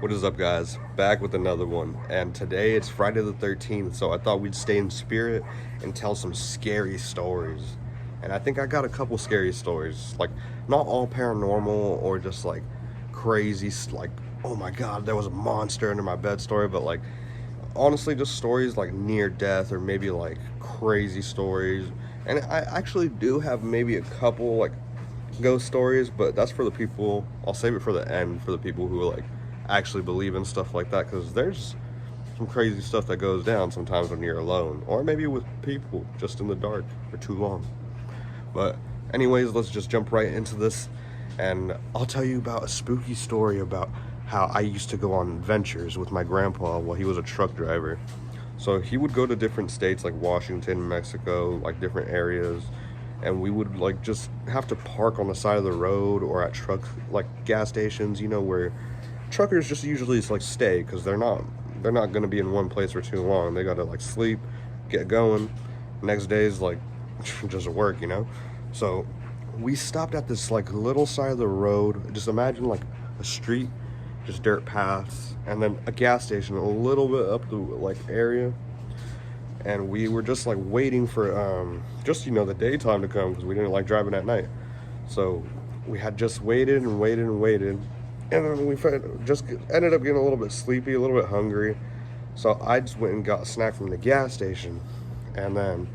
What is up, guys? Back with another one. And today it's Friday the 13th, so I thought we'd stay in spirit and tell some scary stories. And I think I got a couple scary stories. Like, not all paranormal or just like crazy, like, oh my god, there was a monster under my bed story, but like, honestly, just stories like near death or maybe like crazy stories. And I actually do have maybe a couple like ghost stories, but that's for the people. I'll save it for the end for the people who like actually believe in stuff like that, because there's some crazy stuff that goes down sometimes when you're alone or maybe with people just in the dark for too long. But anyways, let's just jump right into this, and I'll tell you about a spooky story about how I used to go on adventures with my grandpa while he was a truck driver. So he would go to different states like Washington, Mexico, like different areas, and we would like just have to park on the side of the road or at truck like gas stations, where truckers just usually like stay, because they're not going to be in one place for too long. They got to like sleep, get going. Next day's like just work. So we stopped at this like little side of the road. Just imagine like a street, just dirt paths, and then a gas station a little bit up the like area. And we were just like waiting for just the daytime to come, because we didn't like driving at night. So we had just waited and waited and waited, and then we just ended up getting a little bit sleepy, a little bit hungry. So I just went and got a snack from the gas station. And then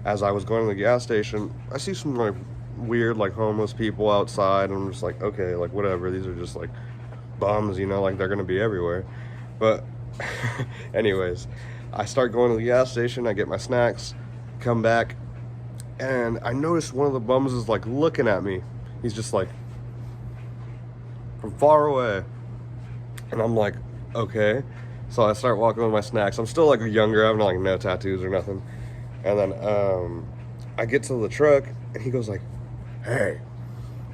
as I was going to the gas station, I see some like weird like homeless people outside, and I'm just like, okay, like whatever, these are just like bums, like they're gonna be everywhere. But anyways, I start going to the gas station, I get my snacks, come back, and I notice one of the bums is like looking at me. He's just like from far away. And I'm like, okay. So I start walking with my snacks. I'm still like younger, I have like no tattoos or nothing. And then I get to the truck, and he goes like, hey.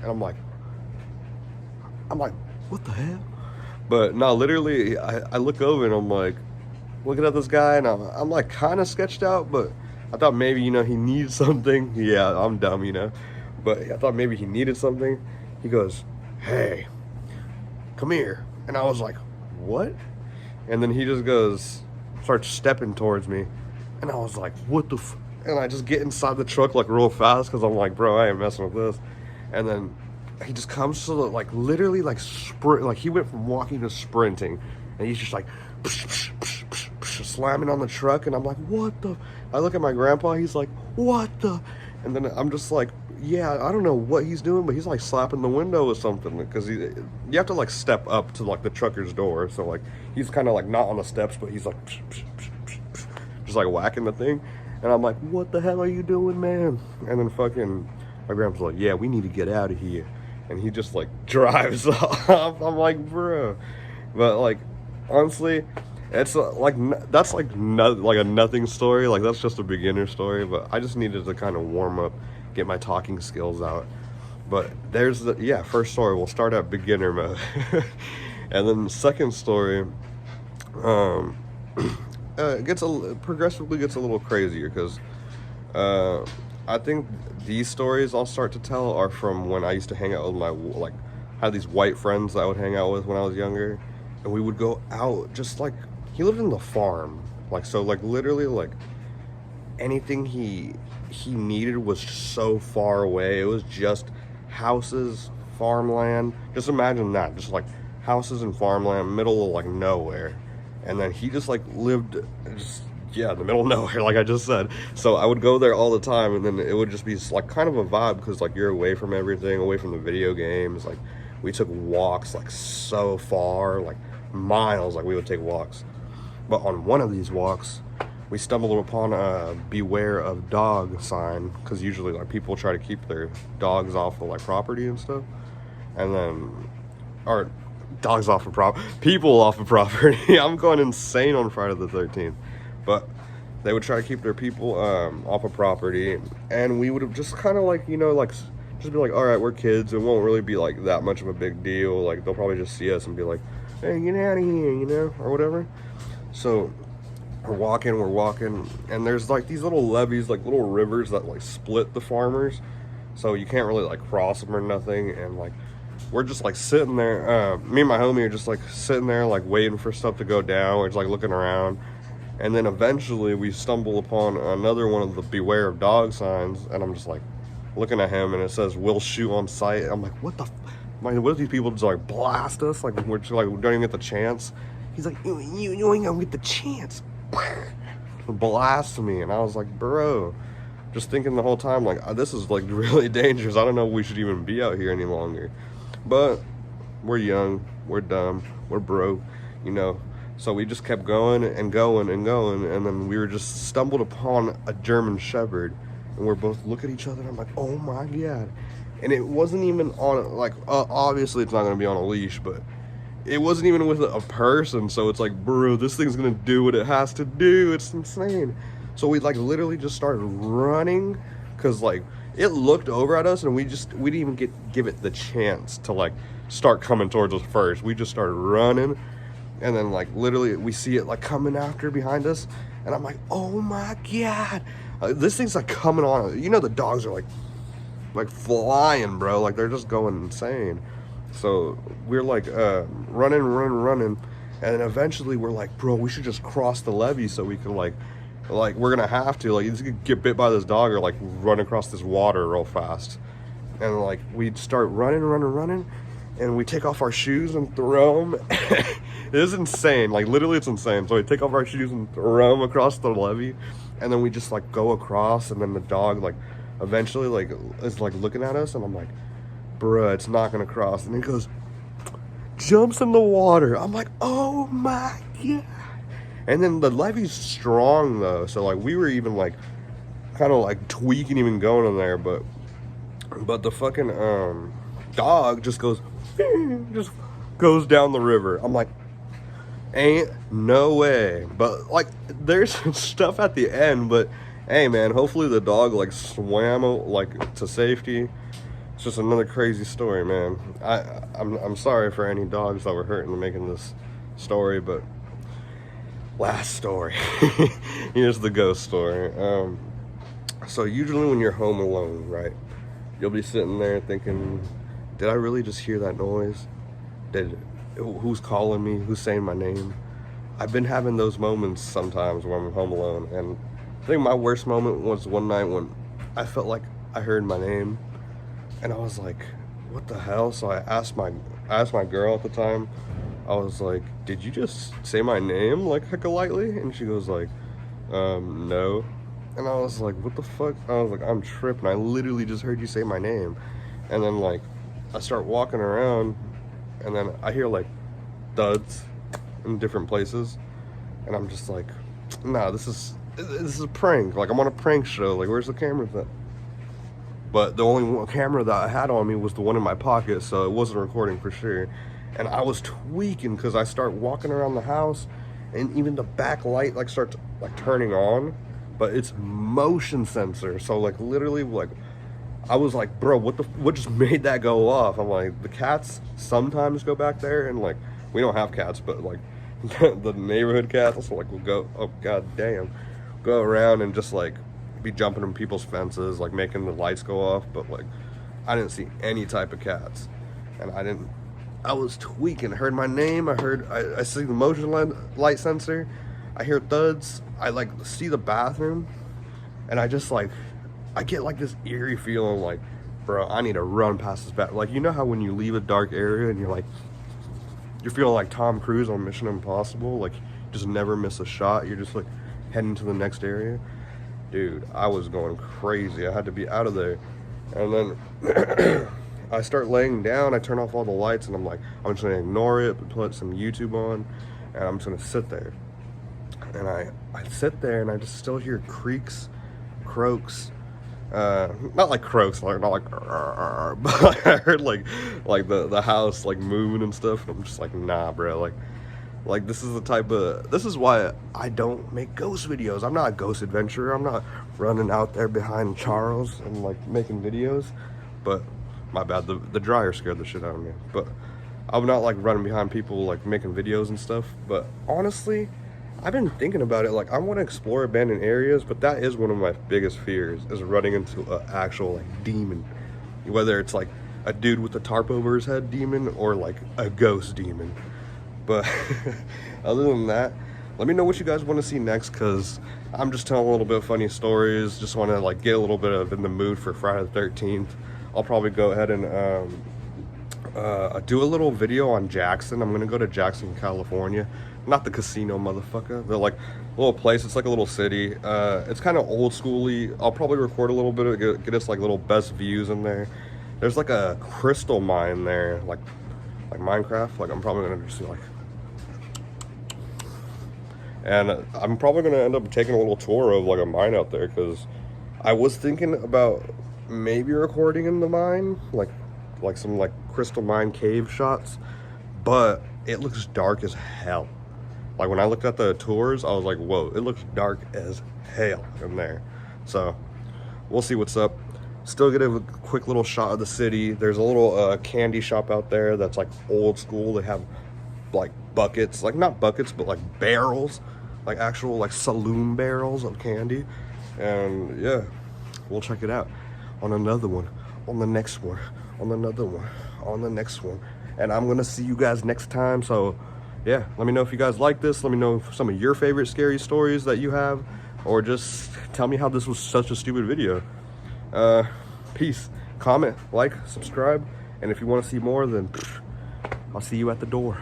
And I'm like, what the hell? But no, literally, I look over and I'm like, looking at this guy, and I'm like kind of sketched out, but I thought maybe, he needs something. Yeah, I'm dumb, but I thought maybe he needed something. He goes, hey, come here. And I was like, what? And then he just starts stepping towards me. And I was like, what the and I just get inside the truck like real fast, because I'm like, bro, I ain't messing with this. And then he just comes to like literally like sprint, like he went from walking to sprinting, and he's just like slamming on the truck. And I'm like, what the? I look at my grandpa, he's like, what the? And then I'm just like, yeah, I don't know what he's doing, but he's like slapping the window or something, because you have to like step up to like the trucker's door. So like he's kind of like not on the steps, but he's like just like whacking the thing. And I'm like, what the hell are you doing, man? And then fucking my grandpa's like, yeah, we need to get out of here. And he just like drives off. I'm like, bro. But like, honestly, it's like that's like like a nothing story. Like that's just a beginner story. But I just needed to kind of warm up, get my talking skills out. But there's the first story. We'll start at beginner mode, and then the second story, progressively gets a little crazier, because I think these stories I'll start to tell are from when I used to hang out with I had these white friends that I would hang out with when I was younger, and we would go out just like, he lived in the farm, like, so like literally like anything he needed was so far away. It was just houses, farmland. Just imagine that, just like houses and farmland, middle of like nowhere. And then he just like lived just in the middle of nowhere, like I just said. So I would go there all the time, and then it would just be like kind of a vibe, because like you're away from everything, away from the video games. Like we took walks like so far, like miles, like we would take walks. But on one of these walks, we stumbled upon a beware of dog sign, because usually like people try to keep their dogs off of like property and stuff. And then, or dogs off of people off of property. I'm going insane on Friday the 13th. But they would try to keep their people off of property, and we would have just kind of like, like just be like, all right, we're kids, it won't really be like that much of a big deal. Like they'll probably just see us and be like, hey, get out of here, or whatever. So we're walking, and there's like these little levees, like little rivers that like split the farmers, so you can't really like cross them or nothing. And like we're just like sitting there. Me and my homie are just like sitting there, like waiting for stuff to go down. We're just like looking around, and then eventually we stumble upon another one of the "Beware of Dog" signs, and I'm just like looking at him, and it says "We'll shoot on sight." I'm like, what the? What if these people just like blast us? Like we're just like we don't even get the chance. He's like, you ain't gonna get the chance. Blast me, and I was like, bro. Just thinking the whole time, like, this is like really dangerous. I don't know if we should even be out here any longer. But we're young, we're dumb, we're broke, you know. So we just kept going and going and going, and then we were just stumbled upon a German Shepherd, and we're both looking at each other, and I'm like, oh my God. And it wasn't even on, like, obviously it's not going to be on a leash, but it wasn't even with a person, so it's like, bro, this thing's going to do what it has to do. It's insane. So we like literally just started running, because like it looked over at us, and we didn't even give it the chance to like start coming towards us first. We just started running, and then like literally we see it like coming after behind us, and I'm like, oh my God, this thing's like coming on. You know, the dogs are like flying, bro. Like they're just going insane. So we're like running, and then eventually we're like, bro, we should just cross the levee so we can like we're gonna have to like get bit by this dog or like run across this water real fast. And like we'd start running, and we take off our shoes and throw them. It is insane, like literally it's insane. So we take off our shoes and throw them across the levee, and then we just like go across, and then the dog like eventually like is like looking at us, and I'm like, bruh, it's not gonna cross. And it goes, jumps in the water. I'm like, oh my God. And then the levee's strong though, so like we were even like kind of like tweaking even going in there, but the fucking dog just goes down the river. I'm like, ain't no way. But like there's stuff at the end, but hey man, hopefully the dog like swam like to safety. It's just another crazy story, man. I'm sorry for any dogs that were hurt in making this story, but last story. Here's the ghost story. So usually when you're home alone, right, you'll be sitting there thinking, did I really just hear that noise? Who's calling me? Who's saying my name? I've been having those moments sometimes when I'm home alone, and I think my worst moment was one night when I felt like I heard my name, and I was like, what the hell? So I asked my girl at the time. I was like, did you just say my name like hecka lightly? And she goes like, no. And I was like, what the fuck? I was like, I'm tripping. I literally just heard you say my name. And then like I start walking around, and then I hear like thuds in different places, and I'm just like, nah, this is a prank. Like I'm on a prank show. Like where's the camera at? But the only camera that I had on me was the one in my pocket, so it wasn't recording for sure. And I was tweaking because I start walking around the house, and even the back light like starts like turning on, but it's motion sensor. So like literally like I was like, bro, what just made that go off? I'm like, the cats sometimes go back there, and like we don't have cats, but like the neighborhood cats will like will go, oh god damn, go around and just like be jumping in people's fences, like making the lights go off. But like I didn't see any type of cats, and I was tweaking. I heard my name. I see the motion light sensor. I hear thuds. I like see the bathroom, and I just like I get like this eerie feeling like, bro, I need to run past this bathroom. Like you know how when you leave a dark area and you're feeling like Tom Cruise on Mission Impossible, like just never miss a shot. You're just like heading to the next area. Dude, I was going crazy. I had to be out of there. And then I start laying down. I turn off all the lights, and I'm like, I'm just gonna ignore it, put some YouTube on, and I'm just gonna sit there. And I sit there, and I just still hear creaks, croaks, not like croaks, like not like, but I heard like the house like moving and stuff. And I'm just like, nah, bro, like this is why I don't make ghost videos. I'm not a ghost adventurer. I'm not running out there behind Charles and like making videos. But my bad, the dryer scared the shit out of me. But I'm not like running behind people like making videos and stuff. But honestly, I've been thinking about it. Like I want to explore abandoned areas, but that is one of my biggest fears, is running into an actual like demon. Whether it's like a dude with a tarp over his head demon or like a ghost demon. But other than that, let me know what you guys want to see next, because I'm just telling a little bit of funny stories. Just want to like get a little bit of in the mood for Friday the 13th. I'll probably go ahead and do a little video on Jackson. I'm gonna go to Jackson, California. Not the casino, motherfucker. They're like a little place. It's like a little city. It's kind of old schooly. I'll probably record a little bit of it, get us like little best views in there. There's like a crystal mine there, like Minecraft. Like I'm probably gonna just like, and I'm probably gonna end up taking a little tour of like a mine out there, because I was thinking about maybe recording in the mine, like some like crystal mine cave shots, but it looks dark as hell. Like when I looked at the tours, I was like, whoa, it looks dark as hell in there. So we'll see what's up. Still get a quick little shot of the city. There's a little candy shop out there that's like old school. They have like buckets, like not buckets, but like barrels, like actual like saloon barrels of candy. And yeah, we'll check it out on another one, on the next one, on another one, on the next one. And I'm gonna see you guys next time. So yeah, let me know if you guys like this. Let me know some of your favorite scary stories that you have, or just tell me how this was such a stupid video. Peace. Comment, like, subscribe, and if you want to see more, then I'll see you at the door.